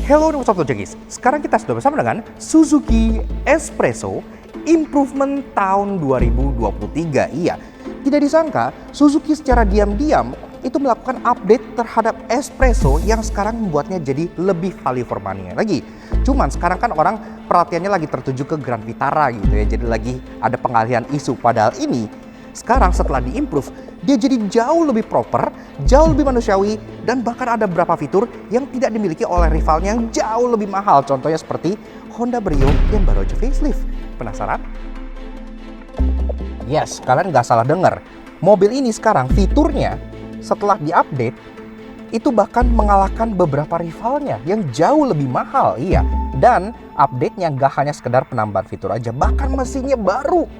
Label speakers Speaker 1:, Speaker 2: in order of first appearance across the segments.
Speaker 1: Hello, what's up guys? Sekarang kita sudah bersama dengan Suzuki Espresso Improvement tahun 2023. Iya, tidak disangka Suzuki secara diam-diam itu melakukan update terhadap Espresso yang sekarang membuatnya jadi lebih value for money lagi. Cuman sekarang kan orang perhatiannya lagi tertuju ke Grand Vitara gitu ya, jadi lagi ada pengalihan isu. Padahal ini sekarang setelah diimprove, dia jadi jauh lebih proper, jauh lebih manusiawi, dan bahkan ada beberapa fitur yang tidak dimiliki oleh rivalnya yang jauh lebih mahal. Contohnya seperti Honda Brio yang baru aja facelift. Penasaran? Yes, kalian nggak salah dengar. Mobil ini sekarang fiturnya setelah diupdate itu bahkan mengalahkan beberapa rivalnya yang jauh lebih mahal. Iya, dan update-nya nggak hanya sekedar penambahan fitur aja, bahkan mesinnya baru.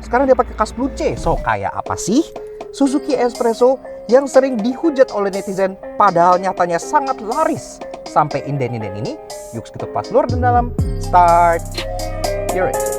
Speaker 1: Sekarang dia pakai kas Blue C. So, kayak apa sih Suzuki Espresso yang sering dihujat oleh netizen padahal nyatanya sangat laris? Sampai inden-inden ini, yuk kita pas luar dan dalam. Start. Here it is.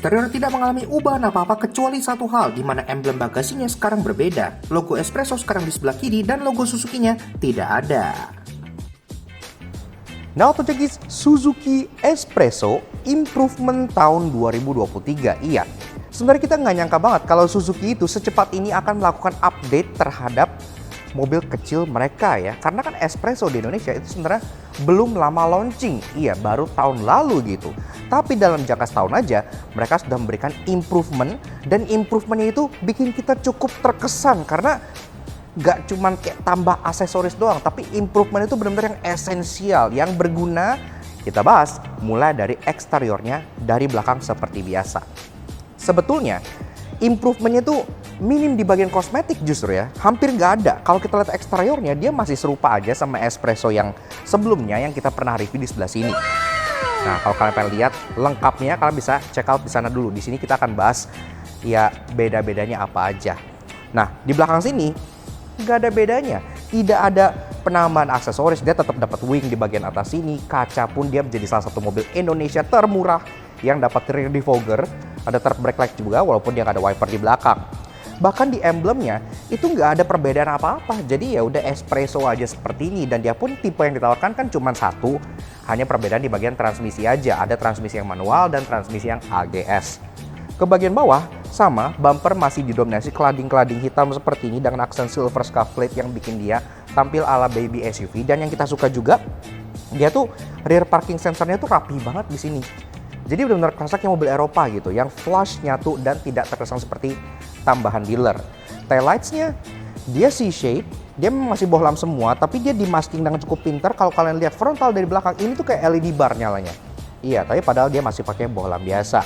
Speaker 1: Eksterior tidak mengalami ubahan apa-apa kecuali satu hal, di mana emblem bagasinya sekarang berbeda. Logo Espresso sekarang di sebelah kiri dan logo Suzuki-nya tidak ada. Nah, untuk guys, Suzuki Espresso Improvement tahun 2023. Iya, sebenarnya kita nggak nyangka banget kalau Suzuki itu secepat ini akan melakukan update terhadap mobil kecil mereka ya. Karena kan Espresso di Indonesia itu sebenarnya belum lama launching. Iya, baru tahun lalu gitu. Tapi dalam jangka setahun aja, mereka sudah memberikan improvement. Dan improvementnya itu bikin kita cukup terkesan. Karena gak cuman kayak tambah aksesoris doang. Tapi improvement itu benar-benar yang esensial, yang berguna. Kita bahas mulai dari eksteriornya, dari belakang seperti biasa. Sebetulnya, improvementnya itu minim di bagian kosmetik justru ya. Hampir gak ada. Kalau kita lihat eksteriornya, dia masih serupa aja sama Espresso yang sebelumnya yang kita pernah review di sebelah sini. Nah, kalau kalian pengen lihat lengkapnya, kalian bisa check out di sana dulu. Di sini kita akan bahas ya beda-bedanya apa aja. Nah, di belakang sini nggak ada bedanya. Tidak ada penambahan aksesoris. Dia tetap dapat wing di bagian atas sini. Kaca pun dia menjadi salah satu mobil Indonesia termurah yang dapat rear defogger. Ada turret brake light juga walaupun dia nggak ada wiper di belakang. Bahkan di emblemnya itu nggak ada perbedaan apa-apa. Jadi ya udah Espresso aja seperti ini. Dan dia pun tipe yang ditawarkan kan cuma satu. Hanya perbedaan di bagian transmisi aja. Ada transmisi yang manual dan transmisi yang AGS. Ke bagian bawah sama, bumper masih didominasi cladding-cladding hitam seperti ini dengan aksen silver scuff plate yang bikin dia tampil ala baby SUV. Dan yang kita suka juga, dia tuh rear parking sensornya tuh rapi banget di sini. Jadi benar-benar kerasa kayak mobil Eropa gitu, yang flush, nyatu, dan tidak terkesan seperti tambahan dealer. Taillights-nya dia C-shape, dia masih bohlam semua, tapi dia dimasking dengan cukup pintar. Kalau kalian lihat frontal dari belakang ini tuh kayak LED bar nyalanya. Iya, tapi padahal dia masih pakai bohlam biasa.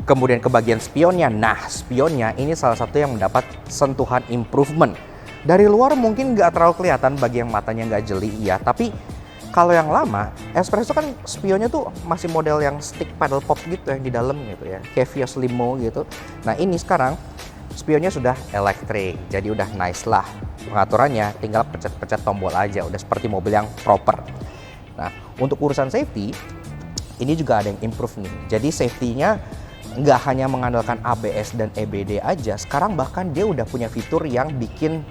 Speaker 1: Kemudian ke bagian spionnya, nah spionnya ini salah satu yang mendapat sentuhan improvement. Dari luar mungkin nggak terlalu kelihatan bagi yang matanya nggak jeli, iya, tapi kalau yang lama, Espresso kan spionnya tuh masih model yang stick paddle pop gitu yang di dalam gitu ya, kayak Vios Limo gitu. Nah ini sekarang spionnya sudah elektrik, jadi udah nice lah. Pengaturannya tinggal pencet-pencet tombol aja, udah seperti mobil yang proper. Nah untuk urusan safety, ini juga ada yang improve nih. Jadi safety-nya nggak hanya mengandalkan ABS dan EBD aja, sekarang bahkan dia udah punya fitur yang bikin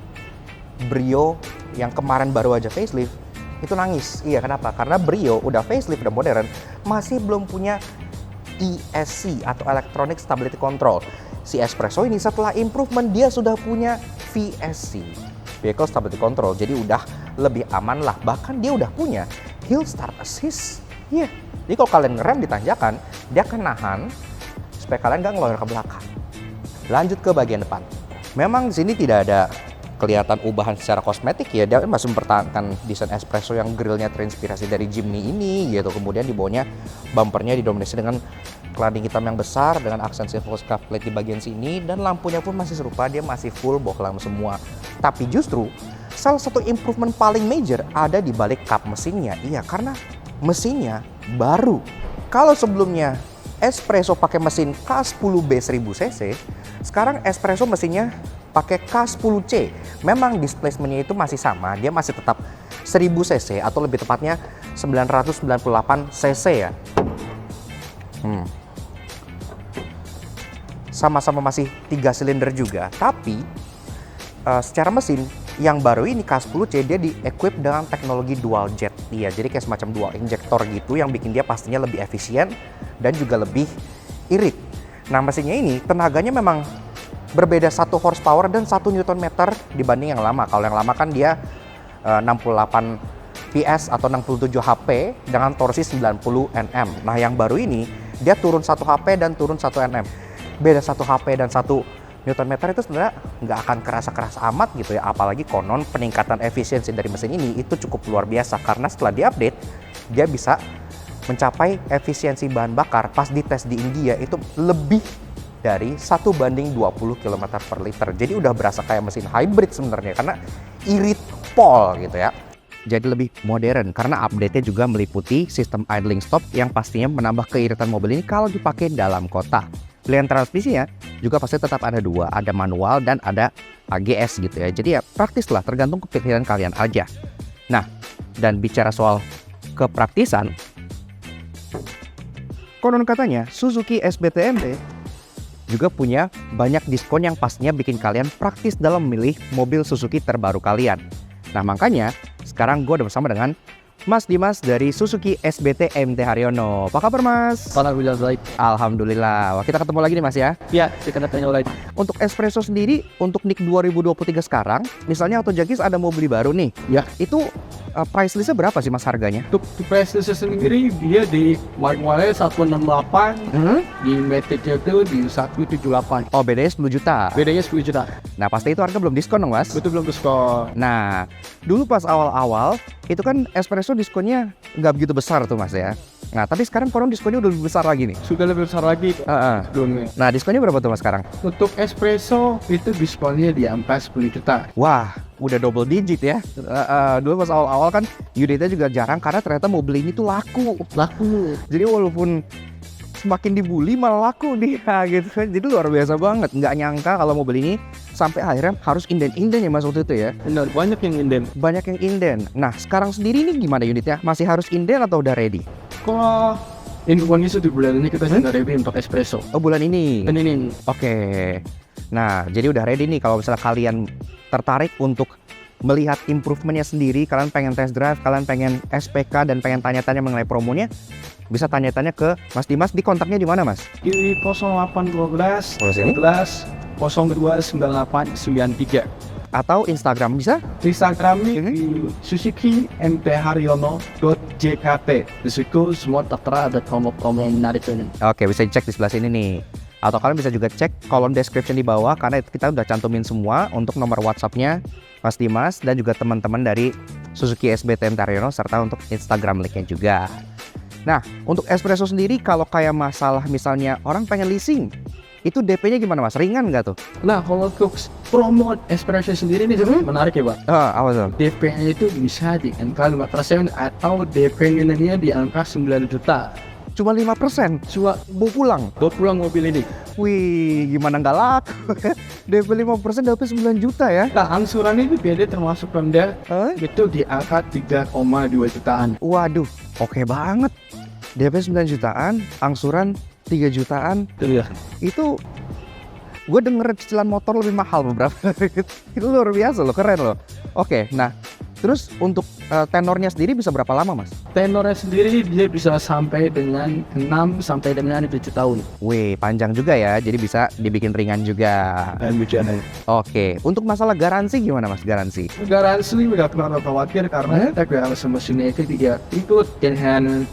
Speaker 1: Brio yang kemarin baru aja facelift itu nangis. Iya, kenapa? Karena Brio udah facelift, udah modern, masih belum punya ESC atau Electronic Stability Control. Si Espresso ini setelah improvement dia sudah punya VSC, Vehicle Stability Control. Jadi udah lebih aman lah. Bahkan dia udah punya Hill Start Assist. Iya. Jadi kalau kalian ngerem di tanjakan, dia akan nahan supaya kalian nggak ngeloyor ke belakang. Lanjut ke bagian depan. Memang di sini tidak ada kelihatan ubahan secara kosmetik ya, dia masih mempertahankan desain espresso yang grillnya terinspirasi dari Jimny ini gitu. Kemudian di bawahnya bumpernya didominasi dengan cladding hitam yang besar dengan aksen silver scuff plate di bagian sini, dan lampunya pun masih serupa, dia masih full bohlam semua. Tapi justru salah satu improvement paling major ada di balik kap mesinnya. Iya, karena mesinnya baru. Kalau sebelumnya espresso pakai mesin K10B 1000 cc, sekarang espresso mesinnya pakai K10C. Memang displacementnya itu masih sama, dia masih tetap 1000 cc atau lebih tepatnya 998 cc ya. Sama-sama masih 3 silinder juga, tapi secara mesin yang baru ini K10C dia di-equip dengan teknologi dual jet. Iya, jadi kayak semacam dual injektor gitu yang bikin dia pastinya lebih efisien dan juga lebih irit. Nah, mesinnya ini tenaganya memang berbeda 1 horsepower dan 1 Nm dibanding yang lama. Kalau yang lama kan dia 68 PS atau 67 HP dengan torsi 90 Nm. Nah, yang baru ini dia turun 1 HP dan turun 1 Nm. Beda 1 HP dan 1 Nm itu sebenarnya nggak akan kerasa-keras amat gitu ya. Apalagi konon peningkatan efisiensi dari mesin ini itu cukup luar biasa, karena setelah diupdate dia bisa mencapai efisiensi bahan bakar pas dites di India itu lebih dari 1:20 km per liter. Jadi udah berasa kayak mesin hybrid sebenarnya, karena irit pol gitu ya. Jadi lebih modern karena update-nya juga meliputi sistem idling stop yang pastinya menambah keiritan mobil ini kalau dipakai dalam kota. Pilihan transmisinya juga pasti tetap ada 2, ada manual dan ada AGS gitu ya. Jadi ya praktis lah, tergantung kepilihan kalian aja. Nah, dan bicara soal kepraktisan, konon katanya Suzuki SBTMT juga punya banyak diskon yang pastinya bikin kalian praktis dalam memilih mobil Suzuki terbaru kalian. Nah, makanya sekarang gue udah bersama dengan Mas Dimas dari Suzuki SBT MT Haryono. Apa kabar, Mas?
Speaker 2: Alhamdulillah baik.
Speaker 1: Alhamdulillah. Wah, kita ketemu lagi nih, Mas ya.
Speaker 2: Ya, kita tanya lagi.
Speaker 1: Untuk espresso sendiri, untuk NIK 2023 sekarang, misalnya Auto Jagis ada mau beli baru nih.
Speaker 2: Ya.
Speaker 1: Itu price listnya berapa sih, Mas, harganya?
Speaker 2: Untuk price list sendiri dia di Mark-nya 168, di Matic-nya itu di 178.
Speaker 1: Oh, bedanya 10 juta.
Speaker 2: Bedanya 10 juta.
Speaker 1: Nah, pasti itu harga belum diskon dong, Mas?
Speaker 2: Betul, belum diskon.
Speaker 1: Nah, dulu pas awal-awal, itu kan espresso diskonnya nggak begitu besar tuh, Mas ya. Nah, tapi sekarang konon diskonnya udah lebih besar lagi nih.
Speaker 2: Sudah lebih besar lagi sebelumnya.
Speaker 1: Nah, diskonnya berapa tuh, Mas, sekarang?
Speaker 2: Untuk espresso itu diskonnya di angka 10 juta.
Speaker 1: Wah, udah double digit ya. Dulu pas awal-awal kan unitnya juga jarang karena ternyata mobil ini tuh laku. Jadi walaupun semakin dibully malah laku dia gitu kan. Jadi luar biasa banget. Nggak nyangka kalau mobil ini sampai akhirnya harus inden-inden ya, Mas, waktu itu ya.
Speaker 2: Benar, banyak yang inden.
Speaker 1: Banyak yang inden. Nah, sekarang sendiri ini gimana unitnya? Masih harus inden atau udah ready?
Speaker 2: Kalau infonya di bulan ini kita sudah ready untuk espresso.
Speaker 1: Oh, bulan ini?
Speaker 2: Dan ini.
Speaker 1: Oke. Nah, jadi udah ready nih kalau misalnya kalian tertarik untuk melihat improvementnya sendiri, kalian pengen test drive, kalian pengen SPK dan pengen tanya-tanya mengenai promonya, bisa tanya-tanya ke Mas Dimas. Di kontaknya di mana, Mas?
Speaker 2: Di 0812
Speaker 1: sini?
Speaker 2: 11 029893.
Speaker 1: Atau Instagram bisa?
Speaker 2: Instagramnya di suzuki.mtharyono.jkt. Di situ semua tertera ada promo-promo yang menarik ini.
Speaker 1: Oke, bisa dicek di sebelah sini nih. Atau kalian bisa juga cek kolom description di bawah, karena kita udah cantumin semua untuk nomor WhatsApp-nya Mas Dimas dan juga teman-teman dari Suzuki SBT MT Haryono, serta untuk Instagram link-nya juga. Nah, untuk espresso sendiri kalau kayak masalah misalnya orang pengen leasing, itu DP-nya gimana, Mas? Ringan nggak tuh?
Speaker 2: Nah, kalau untuk promo espresso sendiri ini sebenarnya menarik ya, Pak.
Speaker 1: Apa tuh?
Speaker 2: DP-nya itu bisa di angka 5% atau DP-nya di angka 9 juta.
Speaker 1: Cuma 5%? Cuma mau pulang?
Speaker 2: Bawa pulang mobil ini.
Speaker 1: Wih, gimana nggak laku? DP 5% DP 9 juta ya?
Speaker 2: Nah, angsuran itu biasanya termasuk Pemda, itu di angka 3,2 jutaan.
Speaker 1: Waduh, oke banget. DP 9 jutaan, angsuran 3 jutaan.
Speaker 2: Iya.
Speaker 1: Itu gue denger cicilan motor lebih mahal beberapa. Itu luar biasa loh, keren loh. Oke, nah terus untuk tenornya sendiri bisa berapa lama, Mas?
Speaker 2: Tenornya sendiri dia bisa sampai dengan 6 sampai dengan 7 tahun.
Speaker 1: Wih, panjang juga ya, jadi bisa dibikin ringan juga. Oke, untuk masalah garansi gimana, Mas? Garansi
Speaker 2: Nggak perlu khawatir karena kita garansi mesinnya itu tidak ikut dengan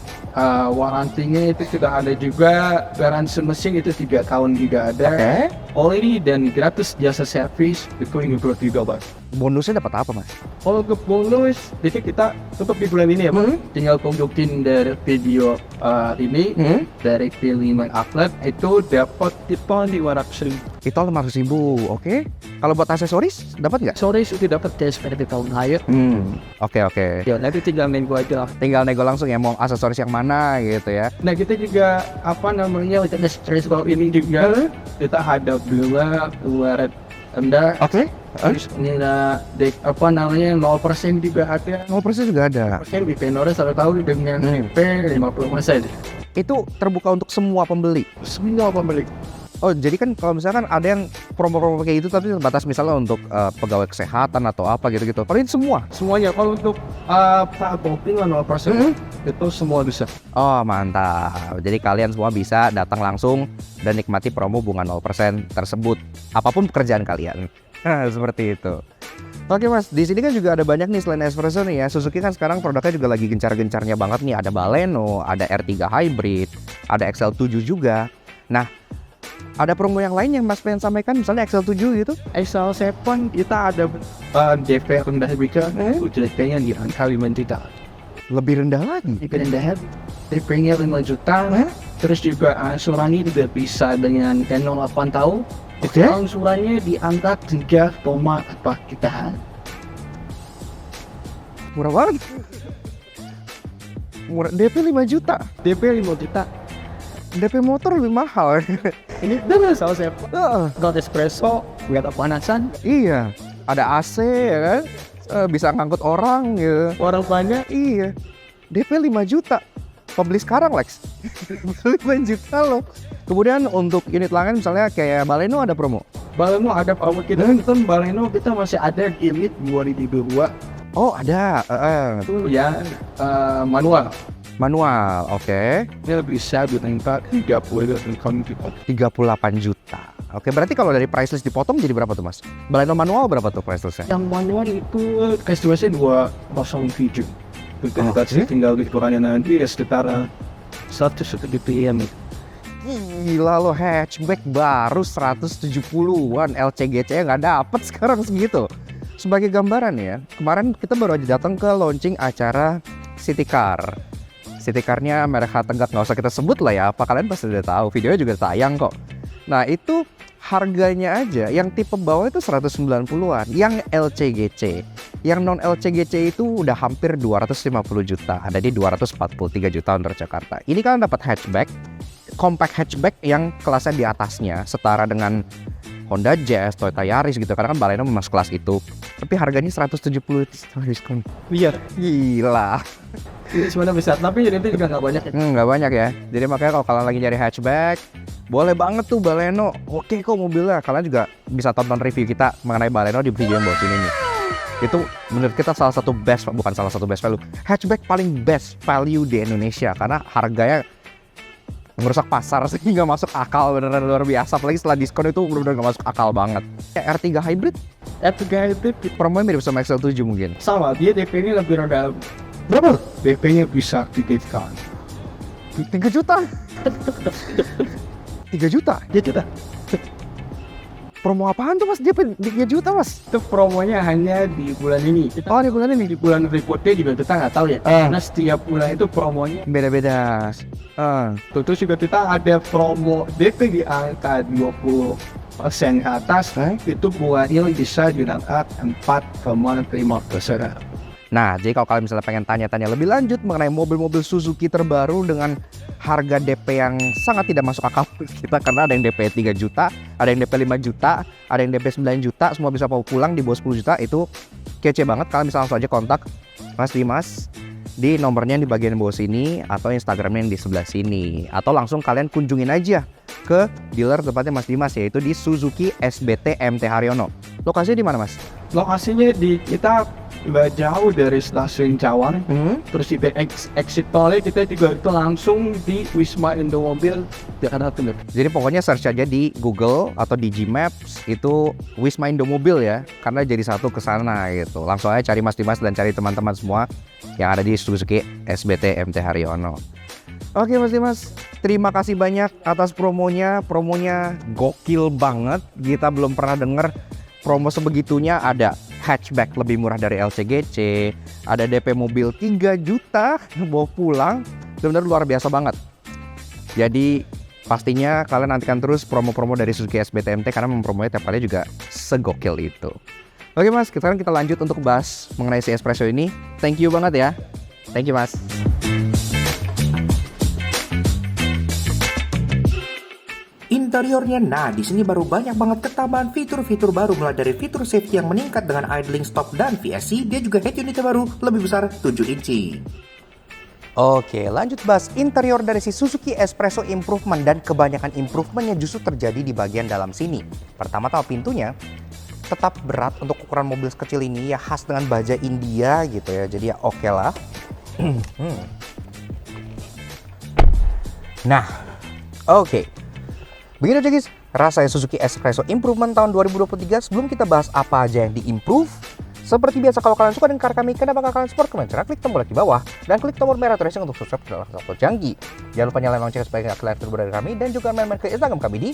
Speaker 2: warantinya itu sudah ada juga. Garansi mesin itu 3 tahun juga ada. Oli dan gratis jasa servis itu include juga, Pak.
Speaker 1: Bonusnya dapat apa, Mas?
Speaker 2: Kalau untuk bonus, jadi kita tetap di bulan ini ya, Pak. Tinggal tunjukin dari video ini, dari film upload, itu dapat diskon 500.000.
Speaker 1: Itu 500.000, oke. Kalau buat aksesoris, dapat nggak?
Speaker 2: Sore sudah dapat cashback di tahun akhir.
Speaker 1: Oke.
Speaker 2: Ya, nanti tinggal nego aja.
Speaker 1: Tinggal nego langsung ya, mau aksesoris yang mana gitu ya.
Speaker 2: Nah, kita juga, untuk stress ball ini juga, kita ada bunga rendah.
Speaker 1: Oke.
Speaker 2: Terus ini ada 0% juga ada.
Speaker 1: 0% juga ada.
Speaker 2: Persen di Penora selalu tahu dengan DP 50%.
Speaker 1: Itu terbuka untuk semua pembeli.
Speaker 2: Semua pembeli.
Speaker 1: Oh, jadi kan kalau misalkan ada yang promo-promo kayak gitu tapi terbatas misalnya untuk pegawai kesehatan atau apa gitu-gitu. Kalau ini semua?
Speaker 2: Semuanya. Kalau untuk saat booking 0%, itu semua bisa.
Speaker 1: Oh, mantap. Jadi kalian semua bisa datang langsung dan nikmati promo bunga 0% tersebut. Apapun pekerjaan kalian. Nah, seperti itu. Oke, Mas, di sini kan juga ada banyak nih selain espresso nih ya. Suzuki kan sekarang produknya juga lagi gencar-gencarnya banget nih. Ada Baleno, ada R3 Hybrid, ada XL7 juga. Nah, ada promo yang lain yang Mas pengen sampaikan, misalnya XL7 gitu?
Speaker 2: XL7 kita ada DP rendah juga, DP-nya di angka 5 juta.
Speaker 1: Lebih rendah lagi?
Speaker 2: DP rendah, DP-nya 5 juta, terus juga asuransi juga bisa dengan 08 tahun.
Speaker 1: Oke.
Speaker 2: Angsurannya di angka 3,4 jutaan.
Speaker 1: Murah banget. Murah, DP 5 juta.
Speaker 2: DP 5 juta.
Speaker 1: DP motor lebih mahal.
Speaker 2: Ini benar salah saya.
Speaker 1: Heeh.
Speaker 2: Got espresso, nggak ada panasan.
Speaker 1: Iya, ada AC ya kan. Bisa ngangkut orang gitu.
Speaker 2: Orang banyak.
Speaker 1: Iya. DP 5 juta. Pembeli sekarang, Lex. 5 juta loh. Kemudian untuk unit lain misalnya kayak Baleno ada promo.
Speaker 2: Baleno ada promo kita. Baleno kita masih ada unit 2002.
Speaker 1: Oh, ada.
Speaker 2: Itu ya manual.
Speaker 1: Manual, oke.
Speaker 2: Dia bisa ditengkap 38
Speaker 1: juta. Oke, berarti kalau dari price list dipotong jadi berapa tuh, Mas? Baleno manual berapa tuh price listnya?
Speaker 2: Yang manual itu estimasi 207. Kita tinggal dikurangi nanti ya sekitar 100 BPM.
Speaker 1: Gila lo, hatchback baru 170-an, LCGC nggak dapet sekarang segitu. Sebagai gambaran ya, kemarin kita baru aja datang ke launching acara City Car. City Car-nya merek Tegak, nggak usah kita sebut lah ya, apa kalian pasti udah tahu, videonya juga tayang kok. Nah itu harganya aja, yang tipe bawah itu 190-an, yang LCGC. Yang non LCGC itu udah hampir 250 juta, ada di 243 juta untuk Jakarta. Ini kan dapat hatchback, compact hatchback yang kelasnya di atasnya, setara dengan Honda Jazz, Toyota Yaris gitu, karena kan Baleno masuk kelas itu. Tapi harganya 170 diskon.
Speaker 2: Iya.
Speaker 1: Gila.
Speaker 2: Ini sebenarnya besar, tapi itu juga nggak banyak ya.
Speaker 1: Nggak banyak ya. Jadi makanya kalau kalian lagi nyari hatchback, boleh banget tuh Baleno. Oke kok mobilnya. Kalian juga bisa tonton review kita mengenai Baleno di video yang bawah sini nih. Itu menurut kita salah satu best, bukan salah satu best value, hatchback paling best value di Indonesia karena harganya merusak pasar sehingga masuk akal, beneran luar biasa. Apalagi setelah diskon itu bener-bener gak masuk akal banget. R3 Hybrid?
Speaker 2: R3 Hybrid
Speaker 1: promonya mirip sama XL7 mungkin?
Speaker 2: Sama, dia DP-nya lebih rendah. Berapa? DP-nya bisa dititipkan
Speaker 1: 3 juta? 3 juta?
Speaker 2: Dia juta.
Speaker 1: Promo apaan tuh Mas? Dia 3 juta Mas?
Speaker 2: Itu promonya hanya di bulan ini.
Speaker 1: Oh di bulan ini?
Speaker 2: Di bulan berikutnya juga kita nggak tahu ya. Karena setiap bulan itu promonya
Speaker 1: beda-beda.
Speaker 2: Terus juga kita ada promo DP di angka 20% ke atas, itu bunganya bisa di angka 4,5%.
Speaker 1: Nah, jadi kalau kalian misalnya pengen tanya-tanya lebih lanjut mengenai mobil-mobil Suzuki terbaru dengan harga DP yang sangat tidak masuk akal kita, karena ada yang DP 3 juta, ada yang DP 5 juta, ada yang DP 9 juta, semua bisa bawa pulang di bawah 10 juta, itu kece banget. Kalian bisa langsung aja kontak Mas Dimas di nomornya yang di bagian bawah sini atau Instagramnya yang di sebelah sini, atau langsung kalian kunjungin aja ke dealer tempatnya Mas Dimas, yaitu di Suzuki SBT MT Haryono. Lokasinya di mana Mas?
Speaker 2: Lokasinya di kita nggak jauh dari stasiun Cawang, terus di exit tolnya kita juga itu langsung di Wisma Indomobil Jakarta Timur.
Speaker 1: Jadi pokoknya search aja di Google atau di Gmaps itu Wisma Indomobil ya, karena jadi satu ke sana gitu. Langsung aja cari Mas Dimas dan cari teman-teman semua yang ada di Suzuki SBT MT Haryono. Oke Mas Dimas, terima kasih banyak atas promonya. Promonya gokil banget. Kita belum pernah denger promo sebegitunya ada. hatchback lebih murah dari LCGC, ada DP mobil 3 juta bawa pulang, benar-benar luar biasa banget. Jadi pastinya kalian nantikan terus promo-promo dari Suzuki SBTMT karena mempromonya tiap kali juga segokil itu. Oke Mas, sekarang kita lanjut untuk bahas mengenai si Espresso ini. Thank you banget ya. Thank you Mas. Interiornya, nah di sini baru banyak banget ketambahan fitur-fitur baru, mulai dari fitur safety yang meningkat dengan idling stop dan VSC, dia juga head unitnya baru lebih besar 7 inci. Oke, lanjut bahas interior dari si Suzuki Espresso Improvement, dan kebanyakan improvementnya justru terjadi di bagian dalam sini. Pertama-tama pintunya tetap berat untuk ukuran mobil sekecil ini, ya khas dengan baja India gitu ya, jadi ya oke lah. Nah, oke. Begitu aja guys, rasanya Suzuki Espresso Improvement tahun 2023. Sebelum kita bahas apa aja yang di-improve, seperti biasa kalau kalian suka dengan karya kami, kenapa nggak kalian support? Kalian cara klik tombol like di bawah dan klik tombol merah tulisnya untuk subscribe ke dalam upload canggih. Jangan lupa nyalain lonceng supaya kalian terhubung dari kami, dan juga main-main ke Instagram kami di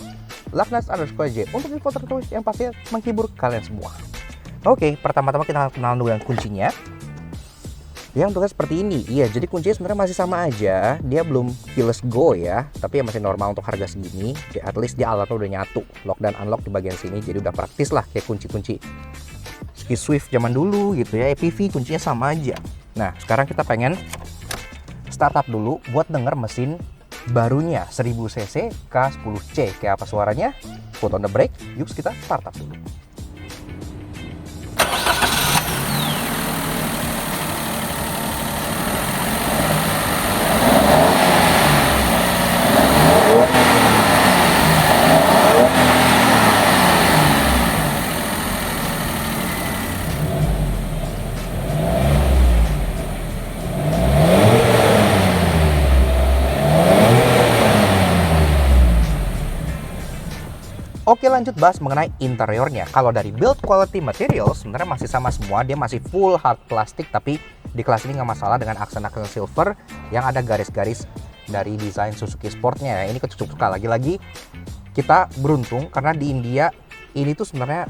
Speaker 1: @lagnas_j untuk info tertulis yang pastinya menghibur kalian semua. Oke, pertama-tama kita kenalan dulu dengan kuncinya. Yang tugas seperti ini, iya jadi kuncinya sebenarnya masih sama aja, dia belum keyless go ya, tapi ya masih normal untuk harga segini. At least dia alatnya udah nyatu, lock dan unlock di bagian sini, jadi udah praktis lah kayak kunci-kunci Suzuki Swift zaman dulu gitu ya. EPV kuncinya sama aja. Nah sekarang kita pengen startup dulu buat denger mesin barunya 1000 cc K10C. Kayak apa suaranya? Put on the brake, yuk kita startup dulu. Oke, lanjut bahas mengenai interiornya. Kalau dari build quality material sebenarnya masih sama semua, dia masih full hard plastik, tapi di kelas ini nggak masalah dengan aksen-aksen silver yang ada garis-garis dari desain Suzuki Sportnya. Ini kecukup suka, lagi-lagi kita beruntung karena di India ini tuh sebenarnya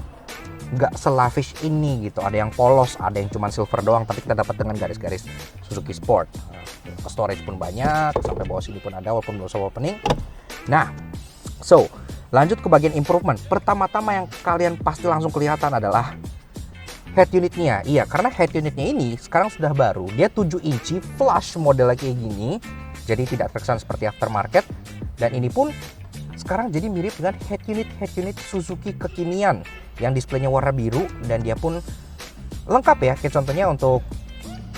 Speaker 1: nggak selavish ini gitu. Ada yang polos, ada yang cuma silver doang, tapi kita dapat dengan garis-garis Suzuki Sport. Storage pun banyak, sampai bawah sini pun ada walaupun belum semua opening. Nah, lanjut ke bagian improvement. Pertama-tama yang kalian pasti langsung kelihatan adalah head unitnya. Iya, karena head unitnya ini sekarang sudah baru. Dia 7 inci flush modelnya kayak gini. Jadi tidak terkesan seperti aftermarket. Dan ini pun sekarang jadi mirip dengan head unit Suzuki kekinian yang displaynya warna biru, dan dia pun lengkap ya. Kayak contohnya untuk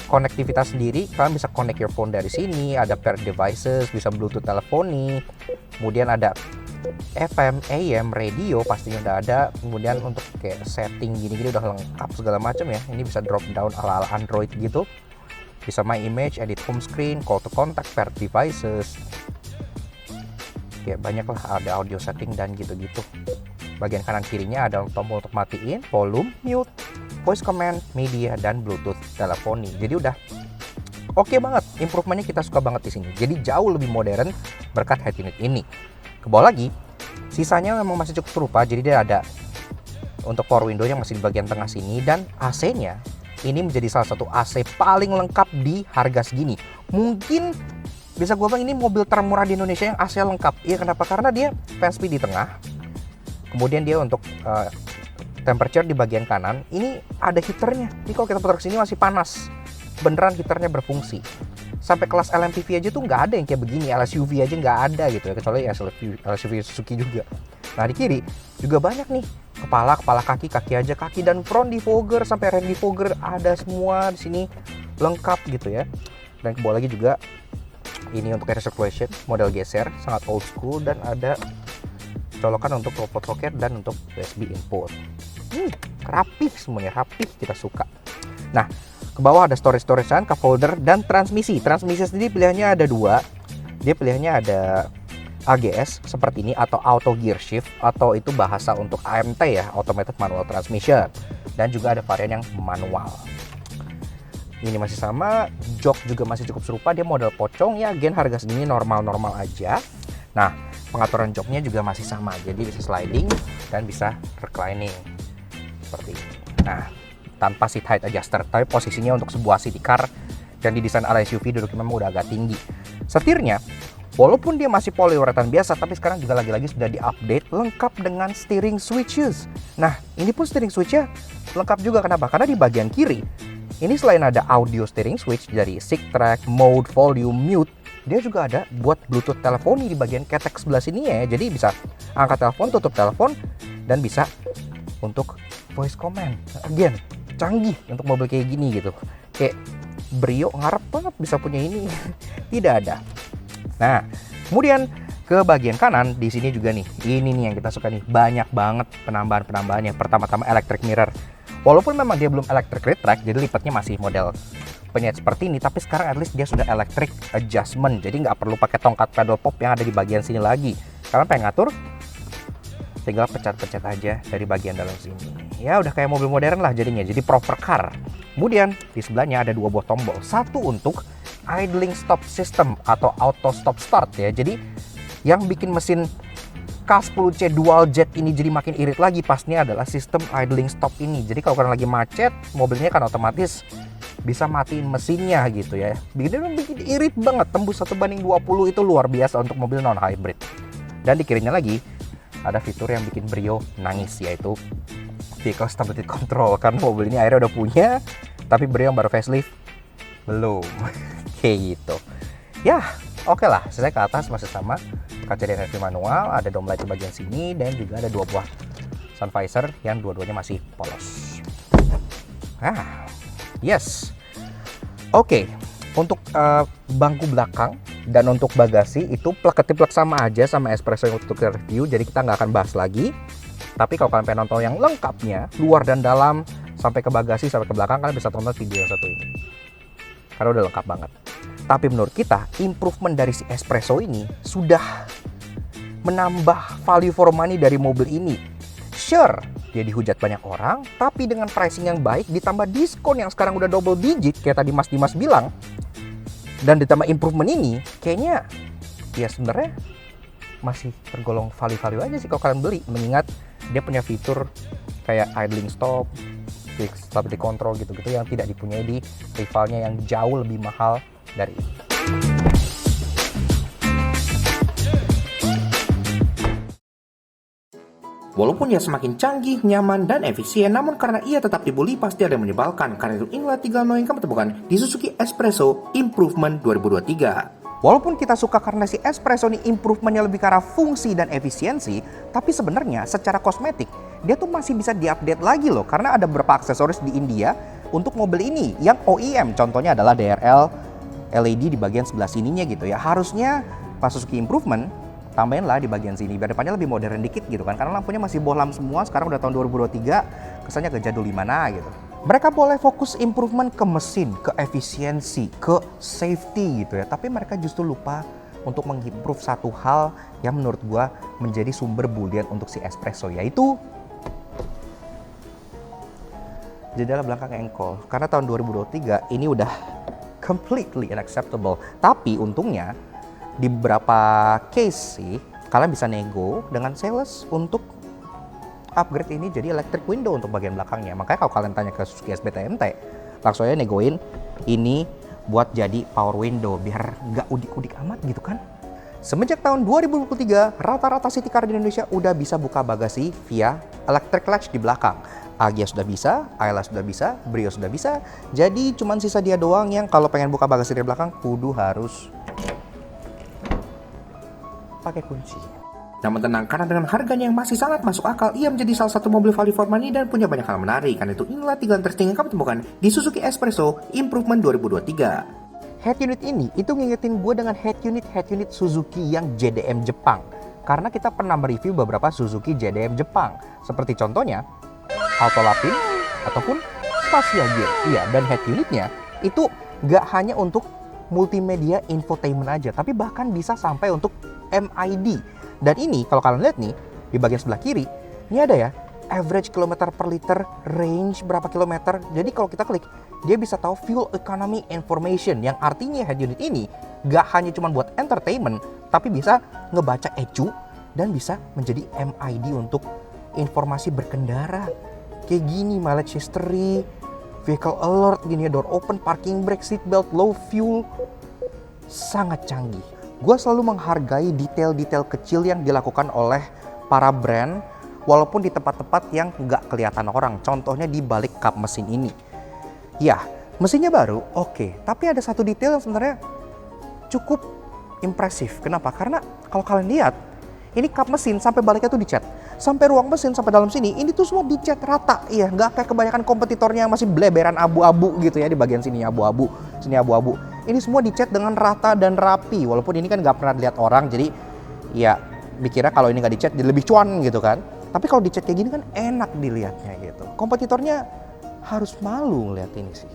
Speaker 1: konektivitas sendiri, kalian bisa connect your phone dari sini, ada pair devices, bisa Bluetooth teleponi, kemudian ada FM, AM, radio pastinya udah ada. Kemudian untuk kayak setting gini-gini udah lengkap segala macam ya. Ini bisa drop down ala-ala Android gitu. Bisa my image, edit home screen, call to contact, pair devices. Kayak banyak lah, ada audio setting dan gitu-gitu. Bagian kanan kirinya ada tombol untuk matiin, volume, mute, voice command, media, dan Bluetooth teleponi. Jadi udah oke banget. Improvementnya kita suka banget di sini. Jadi jauh lebih modern berkat head unit ini. Ke bawah lagi, sisanya memang masih cukup serupa. Jadi dia ada untuk power window yang masih di bagian tengah sini, dan AC-nya ini menjadi salah satu AC paling lengkap di harga segini. Mungkin bisa gue bilang ini mobil termurah di Indonesia yang AC lengkap. Iya, kenapa? Karena dia fan speed di tengah. Kemudian dia untuk temperature di bagian kanan. Ini ada heaternya. Ini kalau kita putar ke sini masih panas. Beneran heaternya berfungsi. Sampai kelas LMPV aja tuh nggak ada yang kayak begini. LSUV aja nggak ada gitu ya, kecuali LSUV Suzuki juga. Nah di kiri juga banyak nih, kepala kaki aja, kaki dan front defogger sampai rear defogger ada semua di sini, lengkap gitu ya. Dan ke bawah lagi juga ini untuk air circulation, model geser, sangat old school, dan ada colokan untuk robot socket dan untuk USB input. Rapih semuanya, rapih, kita suka. Nah, ke bawah ada storage-an, cup holder, dan transmisi. Transmisi sendiri pilihannya ada 2. Dia pilihannya ada AGS seperti ini, atau auto gear shift, atau itu bahasa untuk AMT ya, automated manual transmission. Dan juga ada varian yang manual. Ini masih sama, jok juga masih cukup serupa, dia model pocong ya, gen harga segini normal-normal aja. Nah, pengaturan joknya juga masih sama, jadi bisa sliding dan bisa reclining seperti ini. Nah, tanpa seat height adjuster, tapi posisinya untuk sebuah city car dan didesain ala SUV, duduknya memang udah agak tinggi. Setirnya, walaupun dia masih poliuretan biasa, tapi sekarang juga lagi-lagi sudah diupdate lengkap dengan steering switches. Nah, ini pun steering switchnya lengkap juga. Kenapa? Karena di bagian kiri, ini selain ada audio steering switch dari SICK track, mode, volume, mute, dia juga ada buat Bluetooth teleponi di bagian ketek sebelah sini ya. Jadi bisa angkat telepon, tutup telepon, dan bisa untuk voice command. Again, canggih untuk mobil kayak gini gitu. Kayak Brio ngarep banget bisa punya ini. Tidak ada. Nah, kemudian ke bagian kanan di sini juga nih. Ini nih yang kita suka nih. Banyak banget penambahan-penambahannya. Pertama-tama electric mirror. Walaupun memang dia belum electric retract, jadi lipatnya masih model penyet seperti ini, tapi sekarang at least dia sudah electric adjustment. Jadi nggak perlu pakai tongkat pedal pop yang ada di bagian sini lagi. Karena pengen ngatur, tinggal pencet-pencet aja dari bagian dalam sini. Ya udah kayak mobil modern lah jadinya, jadi proper car. Kemudian di sebelahnya ada 2 buah tombol. Satu untuk idling stop system atau auto stop start ya. Jadi yang bikin mesin K10C dual jet ini jadi makin irit lagi pasnya adalah sistem idling stop ini. Jadi kalau kalian lagi macet, mobilnya kan otomatis bisa matiin mesinnya gitu ya. Bikin irit banget, tembus 1/20 itu luar biasa untuk mobil non hybrid. Dan di kirinya lagi ada fitur yang bikin Brio nangis, yaitu vehicle stability control. Karena mobil ini akhirnya udah punya, tapi Brio yang baru facelift belum. Kayak gitu ya. Oke lah, selesai ke atas masih sama kaca DRV manual, ada dome light di bagian sini, dan juga ada 2 buah sun visor yang dua-duanya masih polos. Yes. Oke, untuk bangku belakang dan untuk bagasi itu plek-ketiplek sama aja sama Espresso yang untuk review, jadi kita nggak akan bahas lagi. Tapi kalau kalian pengen nonton yang lengkapnya, luar dan dalam, sampai ke bagasi, sampai ke belakang, kalian bisa tonton video yang satu ini. Karena udah lengkap banget. Tapi menurut kita, improvement dari si Espresso ini sudah menambah value for money dari mobil ini. Sure, dia dihujat banyak orang, tapi dengan pricing yang baik, ditambah diskon yang sekarang udah double digit, kayak tadi Mas Dimas bilang, dan ditambah improvement ini, kayaknya ya sebenarnya masih tergolong value-value aja sih kalau kalian beli. Mengingat dia punya fitur kayak idling stop, stability control gitu-gitu yang tidak dipunyai di rivalnya yang jauh lebih mahal dari ini. Walaupun ia semakin canggih, nyaman, dan efisien, namun karena ia tetap dibully pasti ada yang menyebalkan. Karena itu inilah 3 hal yang kamu temukan di Suzuki Espresso Improvement 2023. Walaupun kita suka karena si Espresso ini improvementnya lebih ke arah fungsi dan efisiensi, tapi sebenarnya secara kosmetik dia tuh masih bisa diupdate lagi loh, karena ada beberapa aksesoris di India untuk mobil ini yang OEM. Contohnya adalah DRL LED di bagian sebelah sininya gitu ya. Harusnya pas Suzuki Improvement tambahin lah di bagian sini biar depannya lebih modern dikit gitu kan, karena lampunya masih bohlam semua. Sekarang udah tahun 2023, kesannya ke jadul di mana gitu. Mereka boleh fokus improvement ke mesin, ke efisiensi, ke safety gitu ya, tapi mereka justru lupa untuk mengimprove satu hal yang menurut gua menjadi sumber bulian untuk si Espresso, yaitu jendela belakang engkol. Karena tahun 2023 ini udah completely unacceptable. Tapi untungnya di beberapa case sih kalian bisa nego dengan sales untuk upgrade ini jadi electric window untuk bagian belakangnya. Makanya kalau kalian tanya ke Suzuki SBTMT, langsung aja negoin ini buat jadi power window biar nggak udik-udik amat gitu kan. Semenjak tahun 2023, rata-rata city car di Indonesia udah bisa buka bagasi via electric latch di belakang. Agya sudah bisa, Ayla sudah bisa, Brio sudah bisa. Jadi cuman sisa dia doang yang kalau pengen buka bagasi dari belakang kudu harus pakai kunci. Namun tenang, karena dengan harganya yang masih sangat masuk akal, ia menjadi salah satu mobil value for money dan punya banyak hal menarik. Karena itu inilah 3 interesting yang kamu temukan di Suzuki Espresso Improvement 2023. Head unit ini itu ngingetin gue dengan head unit Suzuki yang JDM Jepang. Karena kita pernah mereview beberapa Suzuki JDM Jepang. Seperti contohnya Auto Lapin ataupun Spacia Gear. Iya, dan head unitnya itu gak hanya untuk multimedia infotainment aja, tapi bahkan bisa sampai untuk MID. Dan ini kalau kalian lihat nih di bagian sebelah kiri, ini ada ya average kilometer per liter, range berapa kilometer. Jadi kalau kita klik, dia bisa tahu fuel economy information, yang artinya head unit ini gak hanya cuma buat entertainment, tapi bisa ngebaca ECU dan bisa menjadi MID untuk informasi berkendara. Kayak gini, mileage history, vehicle alert gini ya, door open, parking brake, seat belt, low fuel. Sangat canggih. Gue selalu menghargai detail-detail kecil yang dilakukan oleh para brand, walaupun di tempat-tempat yang nggak kelihatan orang. Contohnya di balik kap mesin ini. Ya, mesinnya baru, oke. Tapi ada satu detail yang sebenarnya cukup impresif. Kenapa? Karena kalau kalian lihat, ini kap mesin sampai baliknya tuh dicat. Sampai ruang mesin sampai dalam sini, ini tuh semua dicat rata. Iya, nggak kayak kebanyakan kompetitornya yang masih bleberan abu-abu gitu ya, di bagian sini abu-abu, sini abu-abu. Ini semua dicat dengan rata dan rapi. Walaupun ini kan nggak pernah dilihat orang, jadi ya dikira kalau ini nggak dicat jadi lebih cuan gitu kan. Tapi kalau dicat kayak gini kan enak dilihatnya gitu. Kompetitornya harus malu ngeliat ini sih.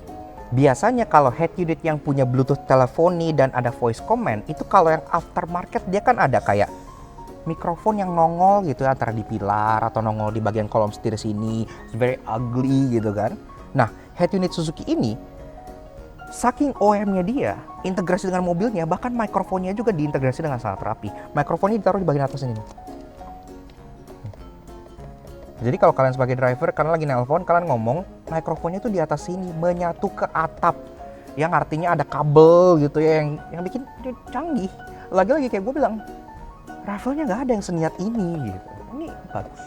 Speaker 1: Biasanya kalau head unit yang punya Bluetooth teleponi dan ada voice command, itu kalau yang aftermarket dia kan ada kayak mikrofon yang nongol gitu antara di pilar atau nongol di bagian kolom setir sini. It's very ugly gitu kan. Nah, head unit Suzuki ini saking OEM-nya dia, integrasi dengan mobilnya, bahkan mikrofonnya juga diintegrasi dengan sangat rapi. Mikrofonnya ditaruh di bagian atas ini. Jadi kalau kalian sebagai driver, kalian lagi nelpon, kalian ngomong, mikrofonnya tuh di atas sini, menyatu ke atap. Yang artinya ada kabel gitu ya, yang bikin dia canggih. Lagi-lagi kayak gue bilang, Ravelnya nggak ada yang seniat ini gitu. Ini bagus.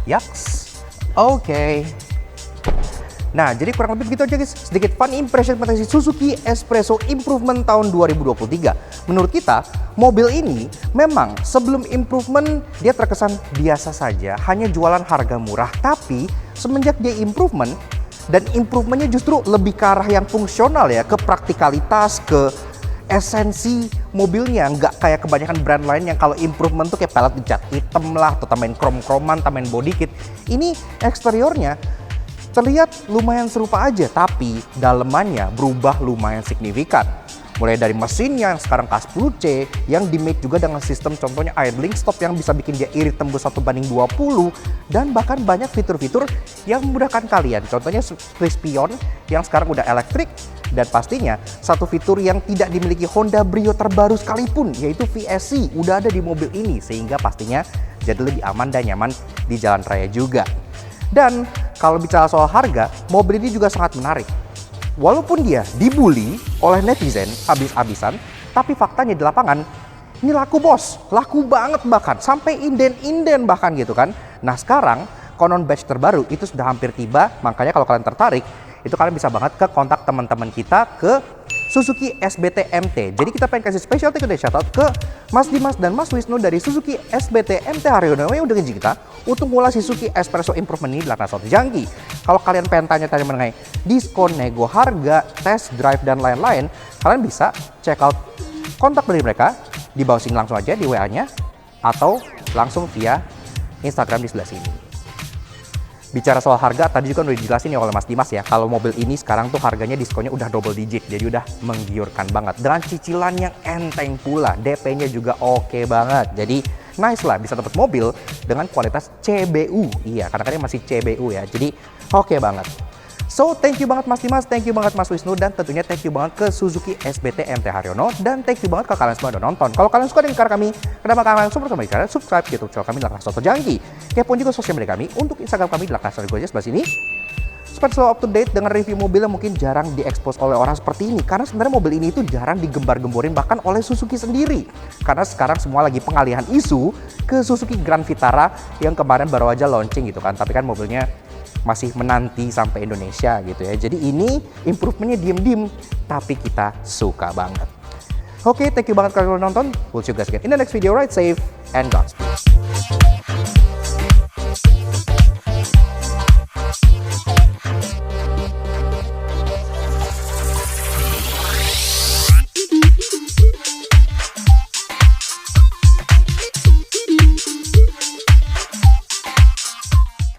Speaker 1: Yaks. Oke. Nah, jadi kurang lebih begitu aja guys. Sedikit fun impression tentang Suzuki Espresso Improvement tahun 2023. Menurut kita, mobil ini memang sebelum improvement dia terkesan biasa saja, hanya jualan harga murah. Tapi semenjak dia improvement, dan improvementnya justru lebih ke arah yang fungsional ya, ke praktikalitas, ke esensi mobilnya, nggak kayak kebanyakan brand lain yang kalau improvement tuh kayak pelet dicat hitam lah, atau tambahin krom-kroman, tambahin body kit. Ini eksteriornya terlihat lumayan serupa aja, tapi dalemannya berubah lumayan signifikan. Mulai dari mesinnya yang sekarang K10C, yang di-make juga dengan sistem contohnya idling stop yang bisa bikin dia irit tembus 1:20, dan bahkan banyak fitur-fitur yang memudahkan kalian. Contohnya split spion yang sekarang udah elektrik, dan pastinya satu fitur yang tidak dimiliki Honda Brio terbaru sekalipun, yaitu VSC, udah ada di mobil ini, sehingga pastinya jadi lebih aman dan nyaman di jalan raya juga. Dan kalau bicara soal harga, mobil ini juga sangat menarik. Walaupun dia dibully oleh netizen habis-habisan, tapi faktanya di lapangan ini laku bos, laku banget bahkan sampai inden-inden bahkan gitu kan. Nah sekarang konon batch terbaru itu sudah hampir tiba, makanya kalau kalian tertarik itu kalian bisa banget ke kontak teman-teman kita ke Suzuki SBT MT. Jadi kita pengen kasih special ticket shout out ke Mas Dimas dan Mas Wisnu dari Suzuki SBT MT Haryono yang udah ngizin kita untuk mulai Suzuki Espresso Improvement ini di belakang Soto Jangki. Kalau kalian pengen tanya-tanya mengenai diskon, nego harga, test drive dan lain-lain, kalian bisa check out kontak dari mereka di bawah sini langsung aja di WA-nya atau langsung via Instagram di sebelah sini. Bicara soal harga, tadi juga udah dijelasin ya oleh Mas Dimas ya, kalau mobil ini sekarang tuh harganya diskonnya udah double digit, jadi udah menggiurkan banget. Dengan cicilan yang enteng pula, DP-nya juga oke banget. Jadi nice lah, bisa dapat mobil dengan kualitas CBU. Iya, kadang-kadang masih CBU ya, jadi oke banget. So, thank you banget Mas Dimas, thank you banget Mas Wisnu, dan tentunya thank you banget ke Suzuki SBT MT Haryono, dan thank you banget ke kalian semua udah nonton. Kalau kalian suka dengan karya kami, kenapa kalian super kami kalian subscribe YouTube channel kami Laknas Soto Jangki. Kepoin juga sosial media kami untuk Instagram kami Laknas Soto Jangki sebelah sini. Supaya selalu up to date dengan review mobil yang mungkin jarang diekspos oleh orang seperti ini. Karena sebenarnya mobil ini itu jarang digembar-gemborin bahkan oleh Suzuki sendiri. Karena sekarang semua lagi pengalihan isu ke Suzuki Grand Vitara yang kemarin baru aja launching gitu kan. Tapi kan mobilnya masih menanti sampai Indonesia gitu ya. Jadi ini improvementnya diem-diem, tapi kita suka banget. Oke, thank you banget kalian udah nonton. We'll see you guys again in the next video. Ride safe and Godspeed.